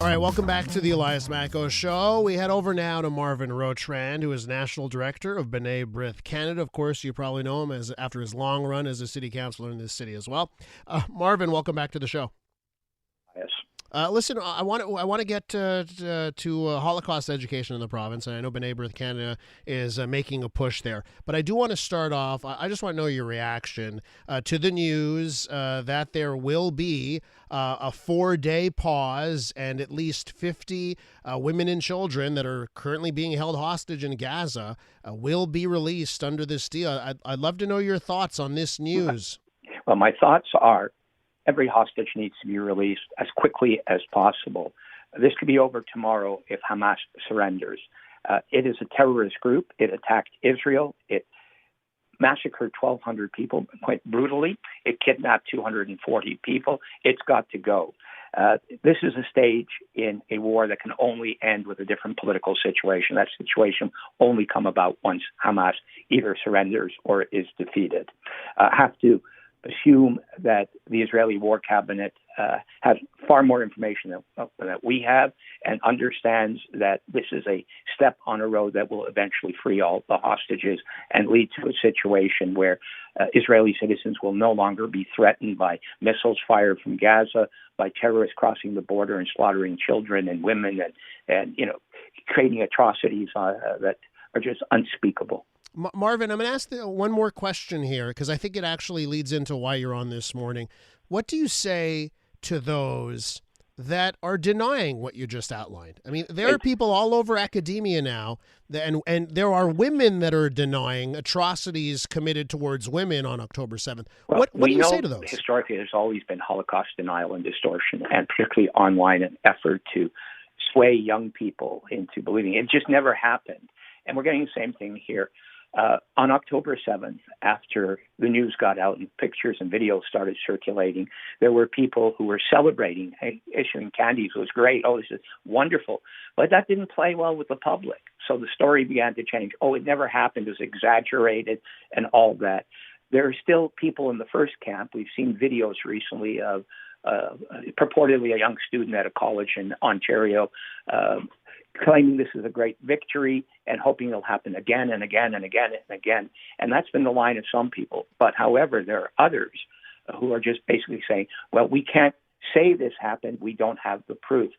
All right, welcome back to the Elias Macko Show. We head over now to Marvin Rotrand, who is National Director of Brith Canada. Of course, you probably know him as after his long run as a city councillor in this city as well. Marvin, welcome back to the show. Yes. Listen, I want to get to Holocaust education in the province, and I know Brith Canada is making a push there. But I do want to start off. I just want to know your reaction to the news that there will be a 4-day pause, and at least 50 women and children that are currently being held hostage in Gaza will be released under this deal. I'd love to know your thoughts on this news. Well, my thoughts are every hostage needs to be released as quickly as possible. This could be over tomorrow if Hamas surrenders. It is a terrorist group. It attacked Israel. It massacred 1,200 people quite brutally. It kidnapped 240 people. It's got to go. This is a stage in a war that can only end with a different political situation. That situation only come about once Hamas either surrenders or is defeated. I have to assume that the Israeli War Cabinet has far more information than we have and understands that this is a step on a road that will eventually free all the hostages and lead to a situation where Israeli citizens will no longer be threatened by missiles fired from Gaza, by terrorists crossing the border and slaughtering children and women and creating atrocities that are just unspeakable. Marvin, I'm going to ask one more question here because I think it actually leads into why you're on this morning. What do you say to those that are denying what you just outlined? I mean, there are people all over academia now, and there are women that are denying atrocities committed towards women on October 7th. Well, what do you say to those? Historically, there's always been Holocaust denial and distortion, and particularly online, an effort to sway young people into believing. It just never happened. And we're getting the same thing here. On October 7th, after the news got out and pictures and videos started circulating, there were people who were celebrating, issuing candies. It was great. Oh, this is wonderful. But that didn't play well with the public. So the story began to change. Oh, it never happened. It was exaggerated and all that. There are still people in the first camp. We've seen videos recently of purportedly a young student at a college in Ontario claiming this is a great victory and hoping it'll happen again and again and again and again. And that's been the line of some people. But however, there are others who are just basically saying, well, we can't say this happened. We don't have the proof.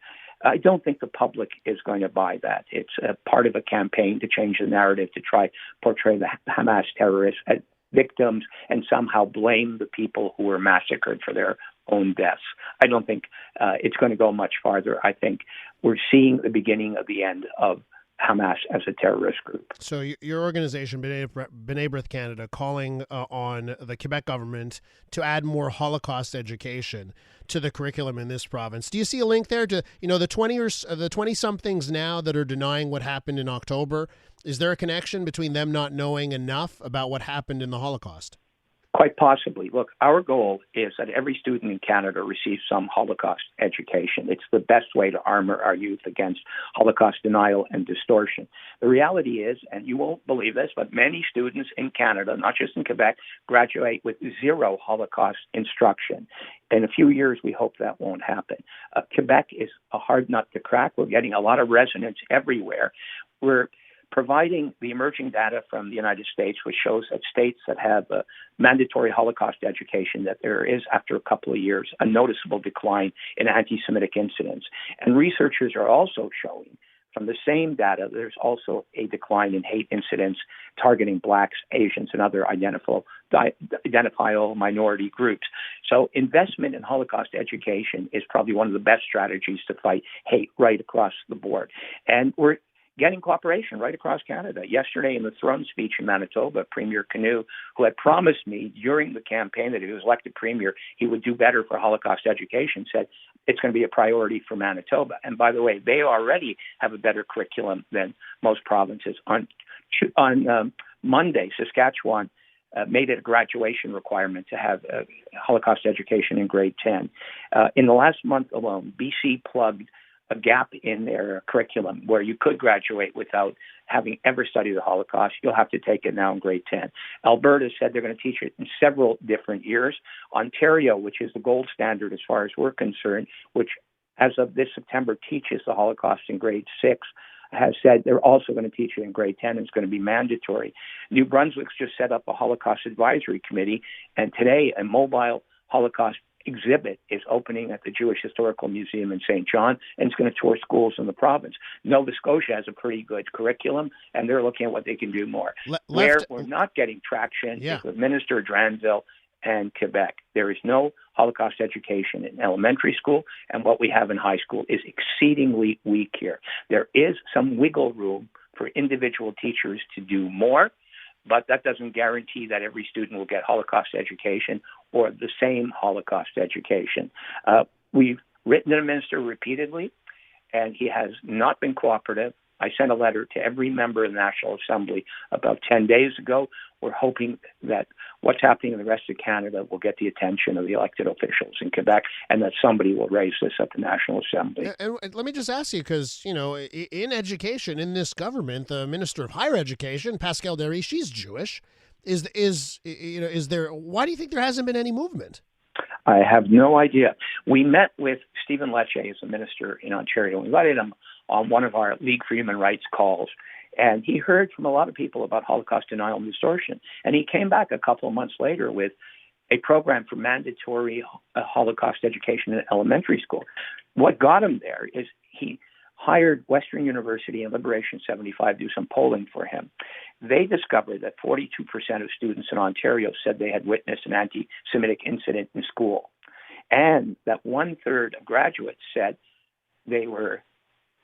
I don't think the public is going to buy that. It's a part of a campaign to change the narrative, to try portray the Hamas terrorists as victims and somehow blame the people who were massacred for their own deaths. I don't think it's going to go much farther. I think we're seeing the beginning of the end of Hamas as a terrorist group. So your organization, Brith Canada, calling on the Quebec government to add more Holocaust education to the curriculum in this province. Do you see a link there to the 20-somethings now that are denying what happened in October? Is there a connection between them not knowing enough about what happened in the Holocaust? Quite possibly. Look, our goal is that every student in Canada receives some Holocaust education. It's the best way to armor our youth against Holocaust denial and distortion. The reality is, and you won't believe this, but many students in Canada, not just in Quebec, graduate with zero Holocaust instruction. In a few years, we hope that won't happen. Quebec is a hard nut to crack. We're getting a lot of resonance everywhere. We're providing the emerging data from the United States, which shows that states that have a mandatory Holocaust education, that there is, after a couple of years, a noticeable decline in anti-Semitic incidents. And researchers are also showing from the same data, there's also a decline in hate incidents targeting Blacks, Asians, and other identifiable minority groups. So investment in Holocaust education is probably one of the best strategies to fight hate right across the board. And we're getting cooperation right across Canada. Yesterday in the throne speech in Manitoba, Premier Canoe, who had promised me during the campaign that if he was elected Premier, he would do better for Holocaust education, said it's going to be a priority for Manitoba. And by the way, they already have a better curriculum than most provinces. On Monday, Saskatchewan made it a graduation requirement to have Holocaust education in grade 10. In the last month alone, BC plugged a gap in their curriculum where you could graduate without having ever studied the Holocaust. You'll have to take it now in grade 10. Alberta said they're going to teach it in several different years. Ontario, which is the gold standard as far as we're concerned, which as of this September, teaches the Holocaust in grade 6, has said they're also going to teach it in grade 10. It's going to be mandatory. New Brunswick's just set up a Holocaust advisory committee, and today a mobile Holocaust exhibit is opening at the Jewish Historical Museum in St. John, and it's going to tour schools in the province. Nova Scotia has a pretty good curriculum, and they're looking at what they can do more. Where we're not getting traction is with Minister Dranville and Quebec. There is no Holocaust education in elementary school, and what we have in high school is exceedingly weak here. There is some wiggle room for individual teachers to do more, but that doesn't guarantee that every student will get Holocaust education or the same Holocaust education. We've written to the minister repeatedly, and he has not been cooperative. I sent a letter to every member of the National Assembly about 10 days ago. We're hoping that what's happening in the rest of Canada will get the attention of the elected officials in Quebec, and that somebody will raise this at the National Assembly. And let me just ask you, because, in education, in this government, the Minister of Higher Education, Pascale Derry, she's Jewish. Why do you think there hasn't been any movement? I have no idea. We met with Stephen Lecce as a minister in Ontario. We invited him on one of our League for Human Rights calls, and he heard from a lot of people about Holocaust denial and distortion. And he came back a couple of months later with a program for mandatory Holocaust education in elementary school. What got him there is he hired Western University and Liberation 75 to do some polling for him. They discovered that 42% of students in Ontario said they had witnessed an anti-Semitic incident in school, and that 1/3 of graduates said they were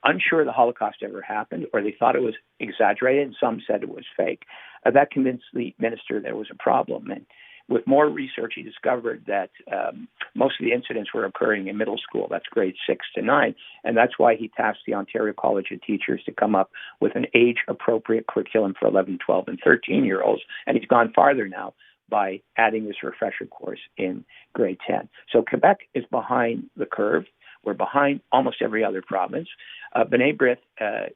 unsure the Holocaust ever happened, or they thought it was exaggerated, and some said it was fake. That convinced the minister there was a problem. And with more research, he discovered that most of the incidents were occurring in middle school. That's grades 6 to 9. And that's why he tasked the Ontario College of Teachers to come up with an age-appropriate curriculum for 11, 12, and 13-year-olds. And he's gone farther now by adding this refresher course in grade 10. So Quebec is behind the curve. We're behind almost every other province. B'nai Brith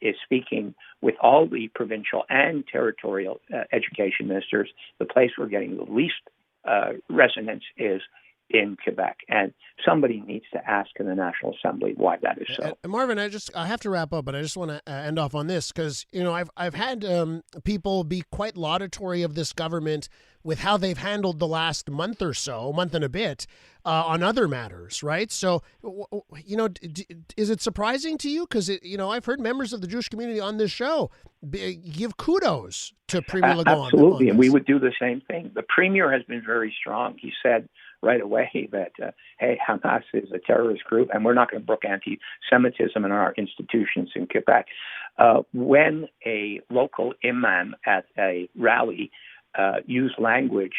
is speaking with all the provincial and territorial education ministers. The place we're getting the least resonance is in Quebec, and somebody needs to ask in the National Assembly why that is so. Marvin, I have to wrap up, but I just want to end off on this because I've had people be quite laudatory of this government with how they've handled the last month or so, month and a bit, on other matters, right? So, is it surprising to you? Because I've heard members of the Jewish community on this show give kudos to Premier Legault. Absolutely, and we would do the same thing. The Premier has been very strong. He said right away that, hey, Hamas is a terrorist group, and we're not going to brook anti-Semitism in our institutions in Quebec. When a local imam at a rally used language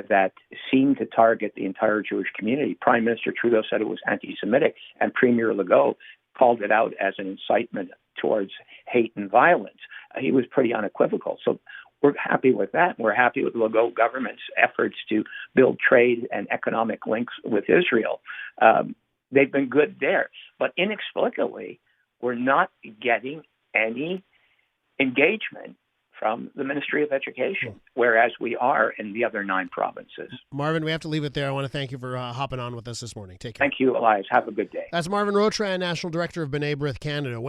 that seemed to target the entire Jewish community, Prime Minister Trudeau said it was anti-Semitic, and Premier Legault called it out as an incitement towards hate and violence. He was pretty unequivocal. So we're happy with that. We're happy with Legault government's efforts to build trade and economic links with Israel. They've been good there. But inexplicably, we're not getting any engagement from the Ministry of Education, whereas we are in the other 9 provinces. Marvin, we have to leave it there. I want to thank you for hopping on with us this morning. Take care. Thank you, Elias. Have a good day. That's Marvin Rotrand, National Director of B'nai Brith Canada.